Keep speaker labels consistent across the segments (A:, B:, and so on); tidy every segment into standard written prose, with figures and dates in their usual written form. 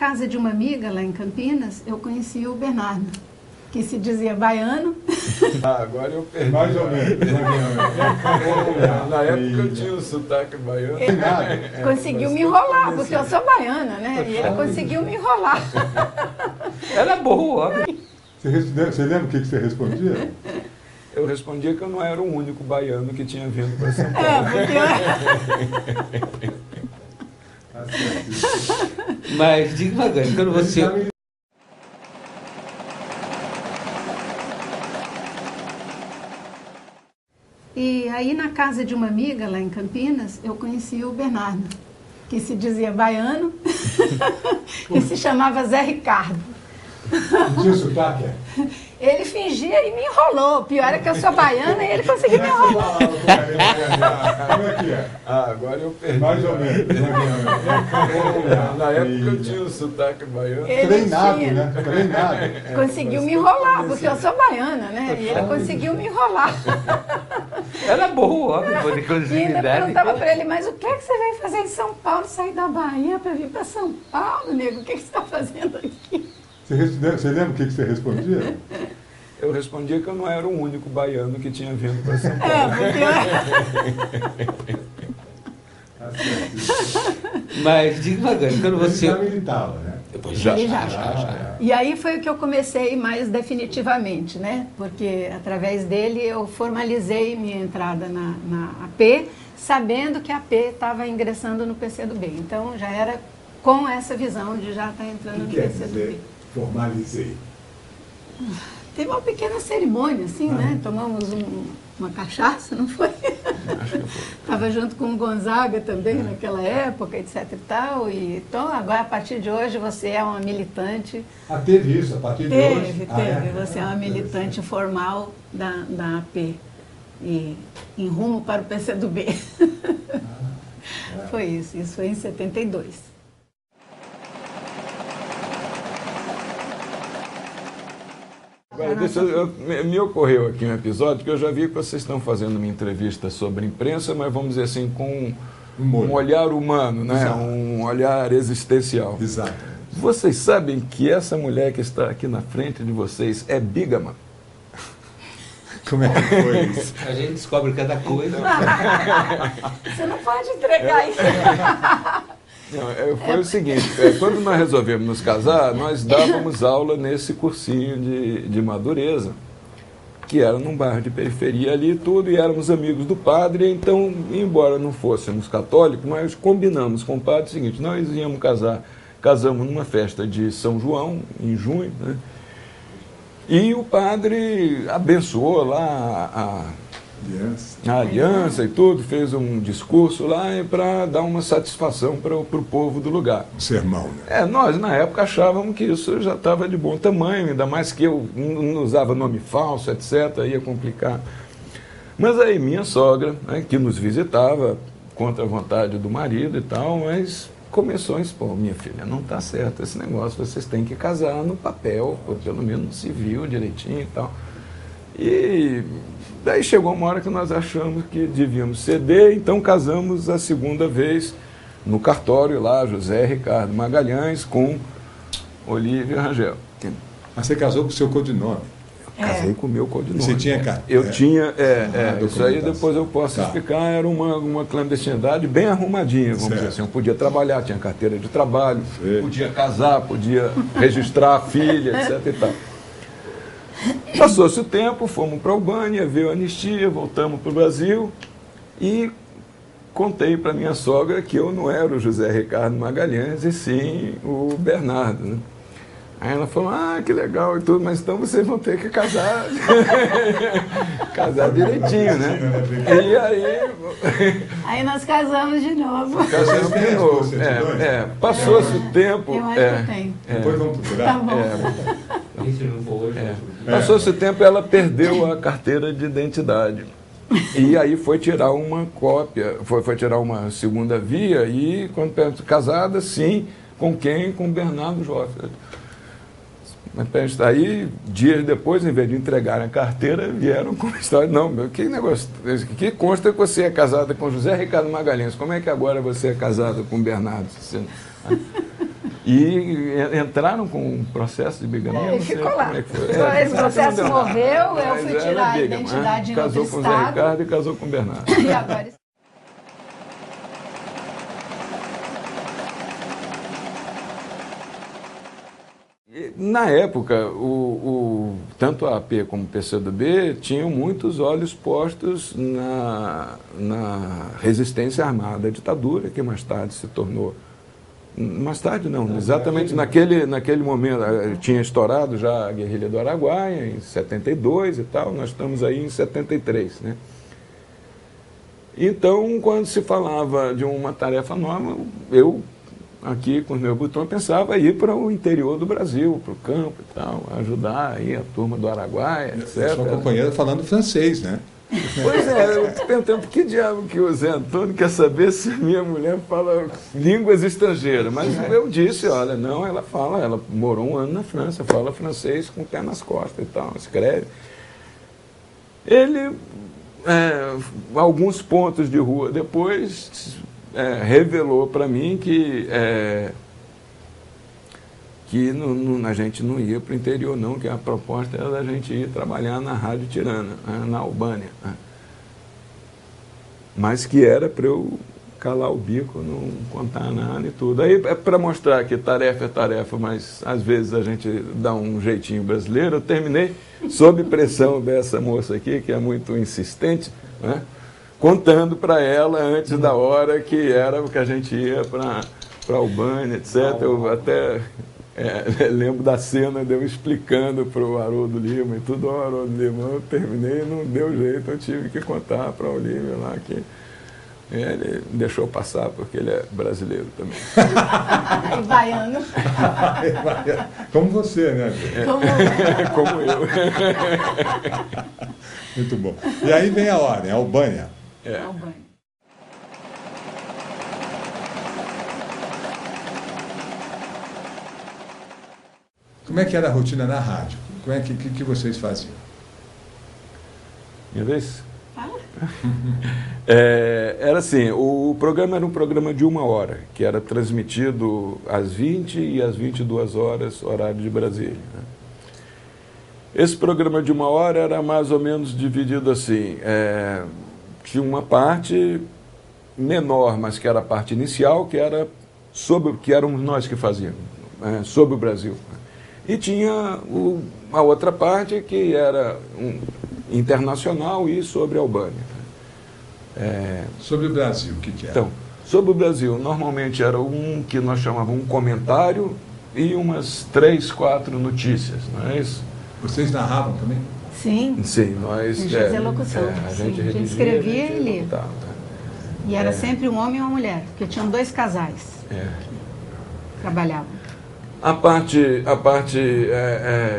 A: casa de uma amiga lá em Campinas, eu conheci o Bernardo, que se dizia baiano.
B: Agora eu perdi.
C: Mais ou menos.
B: Na época eu tinha o sotaque baiano.
A: Ele conseguiu me enrolar, porque eu sou baiana, né? E ele conseguiu me enrolar.
D: Era boa.
C: Você lembra o que você respondia?
B: Eu respondia que eu não era o único baiano que tinha vindo para São Paulo.
D: Mas diga uma coisa, quando você...
A: E aí na casa de uma amiga lá em Campinas, eu conheci o Bernardo, que se dizia baiano e se chamava Zé Ricardo.
C: Tinha sotaque?
A: Ele fingia e me enrolou. Pior é que eu sou baiana e ele conseguiu me enrolar.
C: Como é que é?
B: Agora eu perdi.
C: Mais ou menos.
B: Na época eu tinha o sotaque baiano.
A: Ele
C: Treinado,
A: tinha.
C: né? Treinado.
A: Conseguiu me enrolar, porque eu sou baiana, né? E ele conseguiu me enrolar.
D: Era boa,
A: E ainda perguntava para ele, mas o que é que você veio fazer em São Paulo, sair da Bahia para vir para São Paulo, nego? O que é que você está fazendo aqui?
C: Você lembra o que você respondia?
B: Eu respondia que eu não era o único baiano que tinha vindo para São Paulo.
D: Mas diga uma coisa, quando você...
C: Ele já militava, né?
D: Depois
A: Ele já. E aí foi o que eu comecei mais definitivamente, né? Porque através dele eu formalizei minha entrada na AP, sabendo que a AP estava ingressando no PCdoB. Então já era com essa visão de já estar entrando no PCdoB.
C: Formalizei.
A: Teve uma pequena cerimônia, assim, né? Tomamos uma cachaça, não foi? Estava junto com o Gonzaga também naquela época, etc e tal. E, então, agora, a partir de hoje, você é uma militante.
C: Teve isso, a partir de hoje?
A: Teve. Você é uma militante formal da AP. E em rumo para o PCdoB. Foi isso. Isso foi em 72.
B: Agora, me ocorreu aqui um episódio que eu já vi que vocês estão fazendo uma entrevista sobre imprensa, mas vamos dizer assim, com um olhar humano, né? Um olhar existencial.
C: Exato.
B: Vocês sabem que essa mulher que está aqui na frente de vocês é bígama?
C: Como é que foi isso?
D: A gente descobre cada coisa.
A: Você não pode entregar isso.
B: Não, foi o seguinte, quando nós resolvemos nos casar, nós dávamos aula nesse cursinho de madureza, que era num bairro de periferia ali e tudo, e éramos amigos do padre, então, embora não fôssemos católicos, nós combinamos com o padre o seguinte, nós íamos casamos numa festa de São João, em junho, né? E o padre abençoou lá a aliança e tudo, fez um discurso lá para dar uma satisfação para o povo do lugar.
C: Um sermão, né?
B: Nós na época achávamos que isso já estava de bom tamanho, ainda mais que eu não usava nome falso, etc., ia complicar. Mas aí minha sogra, né, que nos visitava contra a vontade do marido e tal, mas começou a expor, minha filha, não está certo esse negócio, vocês têm que casar no papel, pelo menos no civil, direitinho e tal. E daí chegou uma hora que nós achamos que devíamos ceder, então casamos a segunda vez no cartório lá, José Ricardo Magalhães, com Olívia Rangel.
C: Mas você casou com o seu codinome?
B: Casei com o meu codinome.
C: Você tinha carteira?
B: Eu tinha, isso aí depois eu posso explicar, era uma clandestinidade bem arrumadinha, vamos dizer assim. Eu podia trabalhar, tinha carteira de trabalho, podia casar, podia registrar a filha, etc e tal. Passou-se o tempo, fomos para a Albânia, veio a anistia, voltamos para o Brasil e contei para minha sogra que eu não era o José Ricardo Magalhães e sim o Bernardo, né? Aí ela falou, que legal e tudo, mas então vocês vão ter que casar, casar direitinho, né? E aí...
A: Aí nós casamos de novo.
B: Casamos de novo. Passou-se o tempo...
A: Eu acho que eu tenho.
C: Depois vamos procurar.
A: Tá bom.
B: Passou-se o tempo, ela perdeu a carteira de identidade. E aí foi tirar uma cópia, foi tirar uma segunda via e, quando perguntou, casada, sim, com quem? Com o Bernardo Joffre. Mas aí, dias depois, em vez de entregarem a carteira, vieram com a história. Não, meu, que negócio. Que consta que você é casada com José Ricardo Magalhães. Como é que agora você é casada com o Bernardo? E entraram com um processo de bigamia?
A: Ficou lá.
B: Como é que foi?
A: Esse processo moveu, eu
B: Mas
A: fui
B: era
A: tirar a
B: bigama,
A: identidade em outro
B: casou com o Zé
A: estado.
B: Ricardo e casou com o Bernardo.
A: E agora
B: Na época, tanto a AP como o PCdoB tinham muitos olhos postos na resistência armada à ditadura, que mais tarde se tornou. Mais tarde não, exatamente naquele momento, tinha estourado já a guerrilha do Araguaia, em 72 e tal, nós estamos aí em 73, né? Então, quando se falava de uma tarefa nova, eu, aqui com os meus botões, pensava ir para o interior do Brasil, para o campo e tal, ajudar aí a turma do Araguaia, etc.
C: Sua companheira falando francês, né?
B: Pois é, eu estou perguntando que diabo que o Zé Antônio quer saber se minha mulher fala línguas estrangeiras. Mas eu disse, olha, não, ela fala, ela morou um ano na França, fala francês com o pé nas costas e tal, escreve. Ele, alguns pontos de rua depois, revelou para mim que a gente não ia para o interior não, que a proposta era a gente ir trabalhar na Rádio Tirana, na Albânia. Mas que era para eu calar o bico, não contar nada e tudo. Aí é para mostrar que tarefa é tarefa, mas às vezes a gente dá um jeitinho brasileiro. Eu terminei sob pressão dessa moça aqui, que é muito insistente, né? Contando para ela antes da hora que era o que a gente ia para a Albânia, etc. Eu até lembro da cena de eu explicando para o Haroldo Lima e tudo. O Haroldo Lima, eu terminei, não deu jeito, eu tive que contar para o Olívio lá que ele deixou passar porque ele é brasileiro também.
A: E baiano.
C: Como você, né?
B: Como eu.
C: Muito bom. E aí vem a ordem, a Albânia.
A: Albânia.
C: Como é que era a rotina na rádio? Como é que vocês faziam?
B: Minha vez? Era assim, o programa era um programa de 1 hora, que era transmitido às 20 e às 22 horas, horário de Brasília, né? Esse programa de 1 hora era mais ou menos dividido assim, tinha uma parte menor, mas que era a parte inicial, que éramos nós que fazíamos, sobre o Brasil. E tinha a outra parte que era internacional e sobre a Albânia.
C: Sobre o Brasil, o que era?
B: Então, sobre o Brasil, normalmente era um que nós chamávamos um comentário e umas 3, 4 notícias, não é isso?
C: Vocês narravam também?
A: Sim.
B: Sim, nós...
A: A gente fazia locução.
B: A gente redigia,
A: escrevia e lia.
B: Lutava,
A: E era sempre um homem e uma mulher, porque tinham 2 casais que trabalhavam.
B: A parte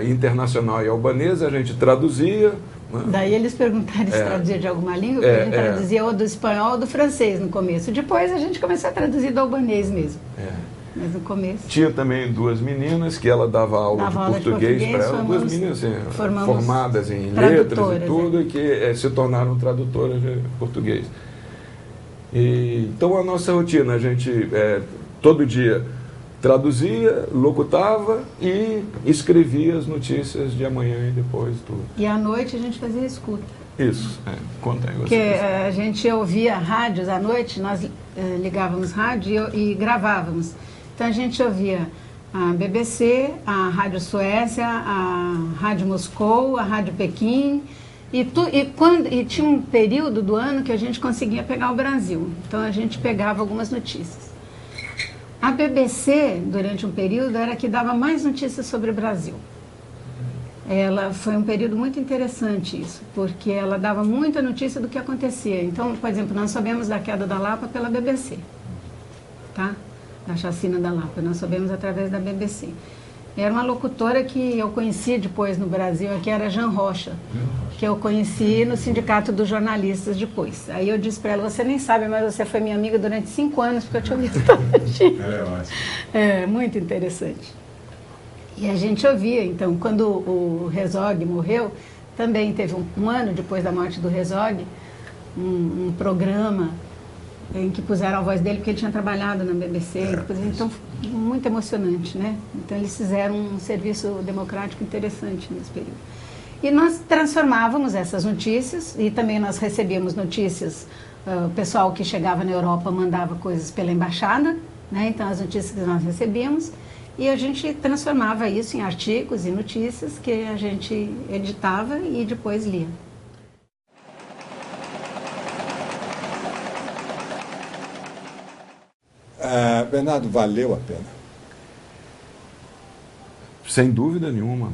B: internacional e albanesa a gente traduzia. Né?
A: Daí eles perguntaram se traduzia de alguma língua, porque a gente traduzia ou do espanhol ou do francês no começo. Depois a gente começou a traduzir do albanês mesmo. Mas no começo.
B: Tinha também 2 meninas que ela dava aula de português para elas, 2 meninas assim, formadas em letras e tudo, e que se tornaram tradutoras de português. Então a nossa rotina, a gente todo dia traduzia, locutava e escrevia as notícias de amanhã e depois tudo.
A: E à noite a gente fazia escuta.
B: Isso, conta aí.
A: Porque a gente ouvia rádios à noite, nós ligávamos rádio e gravávamos. Então a gente ouvia a BBC, a Rádio Suécia, a Rádio Moscou, a Rádio Pequim, e tinha um período do ano que a gente conseguia pegar o Brasil. Então a gente pegava algumas notícias. A BBC, durante um período, era a que dava mais notícias sobre o Brasil. Foi um período muito interessante isso, porque ela dava muita notícia do que acontecia. Então, por exemplo, nós sabemos da queda da Lapa pela BBC, tá? Da chacina da Lapa, nós sabemos através da BBC. Era uma locutora que eu conheci depois no Brasil, que era Jean Rocha, que eu conheci no Sindicato dos Jornalistas depois. Aí eu disse para ela, você nem sabe, mas você foi minha amiga durante 5 anos, porque eu te ouvi todo dia. Muito interessante. E a gente ouvia, então, quando o Herzog morreu, também teve um ano depois da morte do Herzog, um programa em que puseram a voz dele, porque ele tinha trabalhado na BBC, então muito emocionante, né? Então eles fizeram um serviço democrático interessante nesse período. E nós transformávamos essas notícias, e também nós recebíamos notícias, o pessoal que chegava na Europa mandava coisas pela embaixada, né? Então as notícias que nós recebíamos, e a gente transformava isso em artigos e notícias que a gente editava e depois lia.
C: Bernardo, valeu a pena?
B: Sem dúvida nenhuma.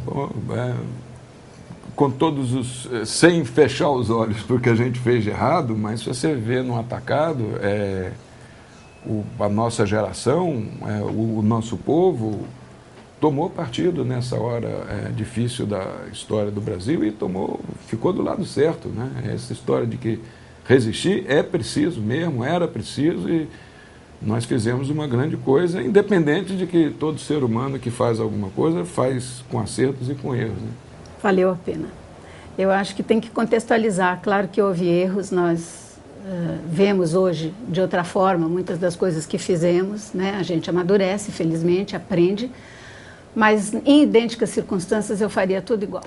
B: Com todos os... sem fechar os olhos porque a gente fez de errado, mas se você vê no atacado, a nossa geração, o nosso povo tomou partido nessa hora difícil da história do Brasil e ficou do lado certo, né? Essa história de que resistir é preciso mesmo, era preciso, e nós fizemos uma grande coisa, independente de que todo ser humano que faz alguma coisa faz com acertos e com erros, né?
A: Valeu a pena. Eu acho que tem que contextualizar. Claro que houve erros, nós vemos hoje de outra forma muitas das coisas que fizemos, né? A gente amadurece, felizmente, aprende, mas em idênticas circunstâncias eu faria tudo igual.